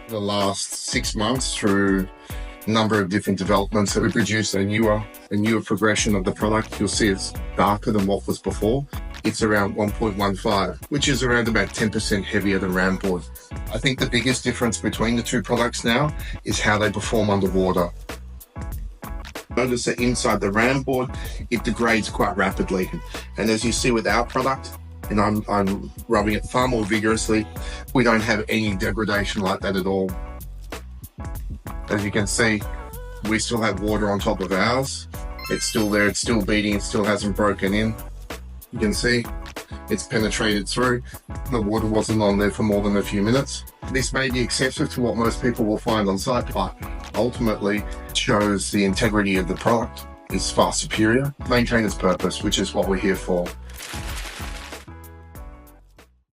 The last 6 months, through a number of different developments, that we produced a newer progression of the product. You'll see it's darker than what was before. It's around 1.15, which is around about 10% heavier than RamBoard. I think the biggest difference between the two products now is how they perform underwater. Notice that inside the RamBoard, it degrades quite rapidly. And as you see with our product, and I'm rubbing it far more vigorously, we don't have any degradation like that at all. As you can see, we still have water on top of ours. It's still there, it's still beating, it still hasn't broken in. You can see it's penetrated through. The water wasn't on there for more than a few minutes. This may be excessive to what most people will find on site, but ultimately it shows the integrity of the product is far superior. Maintain its purpose, which is what we're here for.